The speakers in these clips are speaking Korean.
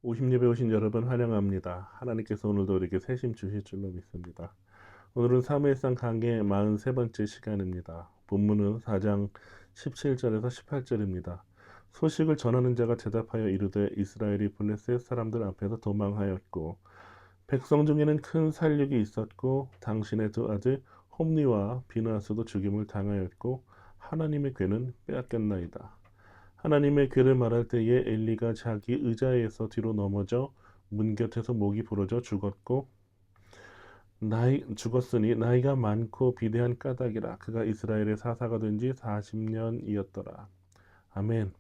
오십예배 오신 여러분 환영합니다. 하나님께서 오늘도 우리에게 새심 주실 줄로 믿습니다. 오늘은 사무엘상 강의 43번째 시간입니다. 본문은 4장 17절에서 18절입니다. 소식을 전하는 자가 대답하여 이르되 이스라엘이 블레셋 사람들 앞에서 도망하였고 백성 중에는 큰 살육이 있었고 당신의 두 아들 홈니와 비느하스도 죽임을 당하였고 하나님의 괴는 빼앗겼나이다. 하나님의 괴를 말할 때에 엘리가 자기 의자에서 뒤로 넘어져 문 곁에서 목이 부러져 죽었으니 나이가 많고 비대한 까닭이라. 그가 이스라엘의 사사가 된 지 40년이었더라. 아멘.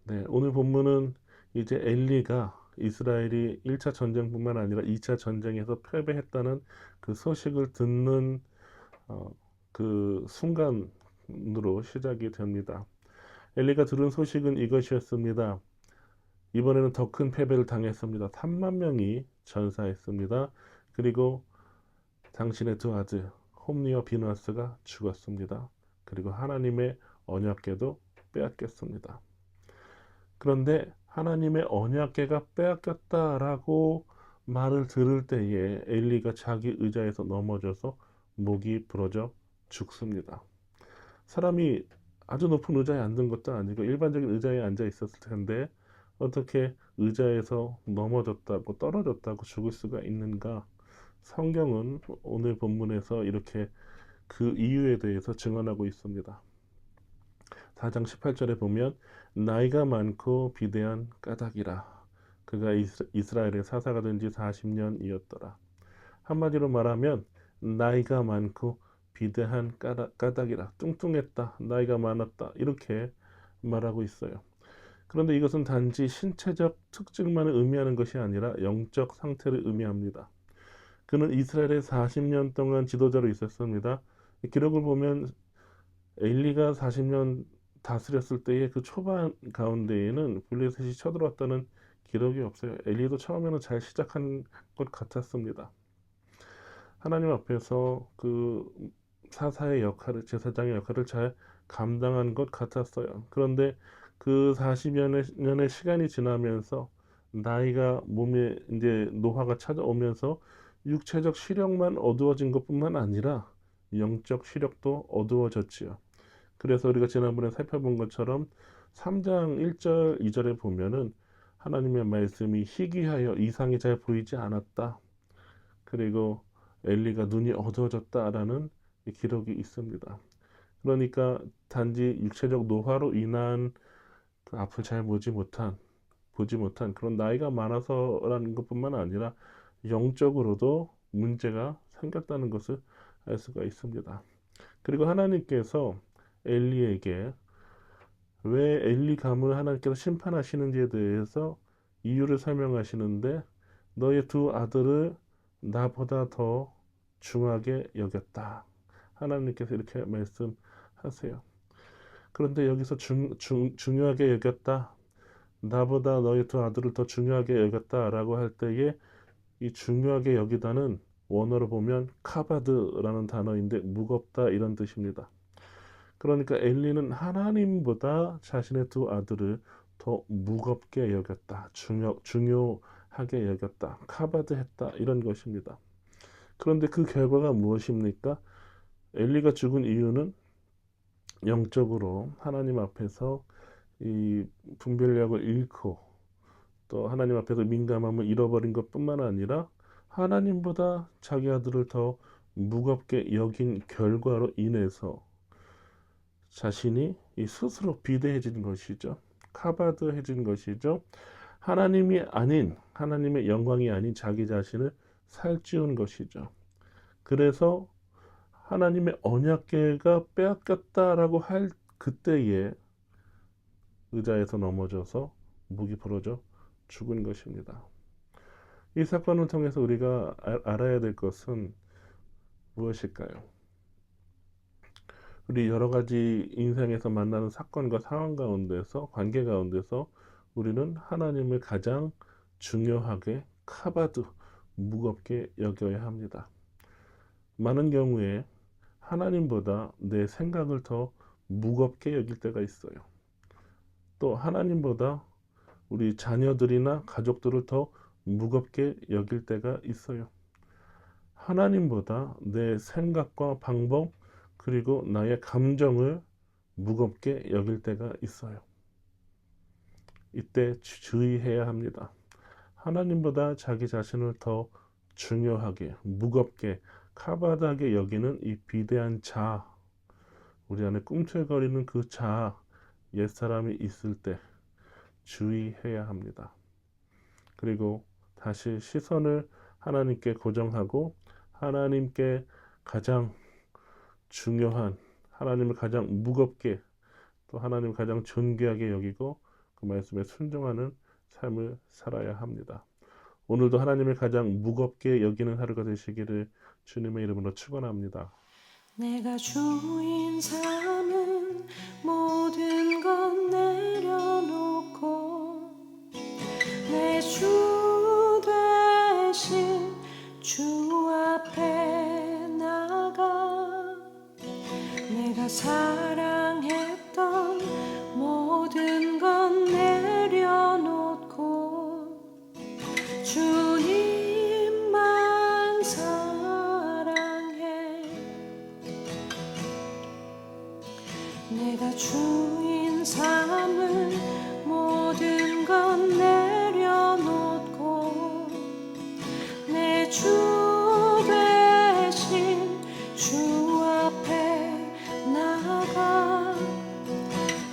네, 오늘 본문은 이제 엘리가 이스라엘이 1차 전쟁뿐만 아니라 2차 전쟁에서 패배했다는 그 소식을 듣는 어, 그 순간으로 시작이 됩니다. 엘리가 들은 소식은 이것이었습니다. 이번에는 더 큰 패배를 당했습니다. 3만 명이 전사했습니다. 그리고 당신의 두 아들 홈리와 비느하스가 죽었습니다. 그리고 하나님의 언약궤도 빼앗겼습니다. 그런데 하나님의 언약궤가 빼앗겼다라고 말을 들을 때에 엘리가 자기 의자에서 넘어져서 목이 부러져 죽습니다. 사람이 아주 높은 의자에 앉은 것도 아니고 일반적인 의자에 앉아 있었을 텐데 어떻게 의자에서 넘어졌다고 떨어졌다고 죽을 수가 있는가? 성경은 오늘 본문에서 이렇게 그 이유에 대해서 증언하고 있습니다. 4장 18절에 보면 나이가 많고 비대한 까닭이라. 그가 이스라엘의 사사가 된 지 40년이었더라. 한마디로 말하면 나이가 많고 비대한 까닭이라. 뚱뚱했다, 나이가 많았다, 이렇게 말하고 있어요. 그런데 이것은 단지 신체적 특징만을 의미하는 것이 아니라 영적 상태를 의미합니다. 그는 이스라엘에 40년 동안 지도자로 있었습니다. 기록을 보면 엘리가 40년 다스렸을 때의 그 초반 가운데에는 블레셋이 쳐들어왔다는 기록이 없어요. 엘리도 처음에는 잘 시작한 것 같았습니다. 하나님 앞에서 그 사사의 역할을, 제사장의 역할을 잘 감당한 것 같았어요. 그런데 그 40년의 시간이 지나면서 나이가 몸에 이제 노화가 찾아오면서 육체적 시력만 어두워진 것뿐만 아니라 영적 시력도 어두워졌지요. 그래서 우리가 지난번에 살펴본 것처럼 3장 1절, 2절에 보면은 하나님의 말씀이 희귀하여 이상이 잘 보이지 않았다. 그리고 엘리가 눈이 어두워졌다라는 기록이 있습니다. 그러니까 단지 육체적 노화로 인한 그 앞을 잘 보지 못한 그런 나이가 많아서라는 것뿐만 아니라 영적으로도 문제가 생겼다는 것을 알 수가 있습니다. 그리고 하나님께서 엘리에게 왜 엘리 가문을 하나님께서 심판하시는지에 대해서 이유를 설명하시는데 너의 두 아들을 나보다 더 중하게 여겼다. 하나님께서 이렇게 말씀하세요. 그런데 여기서 중요하게 여겼다. 나보다 너희 두 아들을 더 중요하게 여겼다라고 할 때에 이 중요하게 여기다는 원어로 보면 카바드라는 단어인데 무겁다 이런 뜻입니다. 그러니까 엘리는 하나님보다 자신의 두 아들을 더 무겁게 여겼다. 중요하게 여겼다. 카바드했다. 이런 것입니다. 그런데 그 결과가 무엇입니까? 엘리가 죽은 이유는 영적으로 하나님 앞에서 이 분별력을 잃고 또 하나님 앞에서 민감함을 잃어버린 것뿐만 아니라 하나님보다 자기 아들을 더 무겁게 여긴 결과로 인해서 자신이 스스로 비대해진 것이죠. 카바드해진 것이죠. 하나님이 아닌, 하나님의 영광이 아닌 자기 자신을 살찌운 것이죠. 그래서 하나님의 언약궤가 빼앗겼다라고 할 그때에 의자에서 넘어져서 목이 부러져 죽은 것입니다. 이 사건을 통해서 우리가 알아야 될 것은 무엇일까요? 우리 여러 가지 인생에서 만나는 사건과 상황 가운데서, 관계 가운데서 우리는 하나님을 가장 중요하게 카바드, 무겁게 여겨야 합니다. 많은 경우에 하나님보다 내 생각을 더 무겁게 여길 때가 있어요. 또 하나님보다 우리 자녀들이나 가족들을 더 무겁게 여길 때가 있어요. 하나님보다 내 생각과 방법 그리고 나의 감정을 무겁게 여길 때가 있어요. 이때 주의해야 합니다. 하나님보다 자기 자신을 더 중요하게, 무겁게, 카바하게 여기는 이 비대한 자아, 우리 안에 꿈틀거리는 그 자아, 옛사람이 있을 때 주의해야 합니다. 그리고 다시 시선을 하나님께 고정하고 하나님께 가장 중요한, 하나님을 가장 무겁게, 또 하나님을 가장 존귀하게 여기고 그 말씀에 순종하는 삶을 살아야 합니다. 오늘도 하나님을 가장 무겁게 여기는 하루가 되시기를 주님의 이름으로 축원합니다. 내가 주인 삼은 모든 것 내려놓고 내 주 대신 주 앞에 나가 내가 사랑했던 모든 것 내려놓고 주님만 사랑해 내가 주인 삼은 모든 것 내려놓고 내 주 대신 주 앞에 나가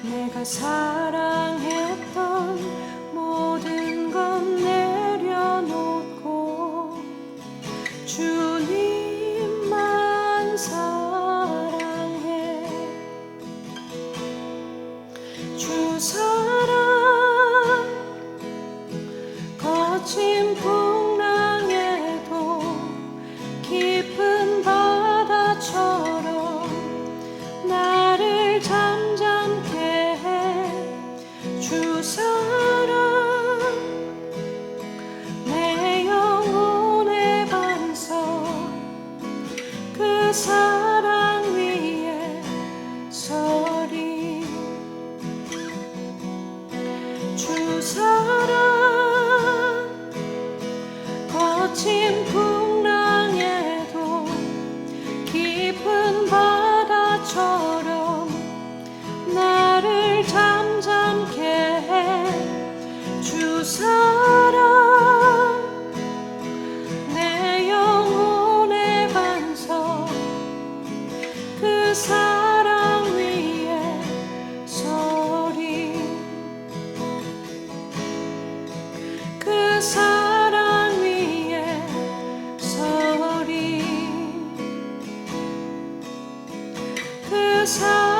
내가 사랑했던 모든 것 내려놓고 주님만 사랑해 주 사랑 거친 풍랑에도 깊은 바다처럼 나를 잠잠케 해 주 사랑 내 영혼의 반석 그 사랑 위에 서리 주 사랑 거친 풍랑에도 깊은 바다처럼 나를 잠잠케 해 주 사랑 내 영혼의 반석 그 사랑 위에 서리 그 사랑 위에 서리 그 사랑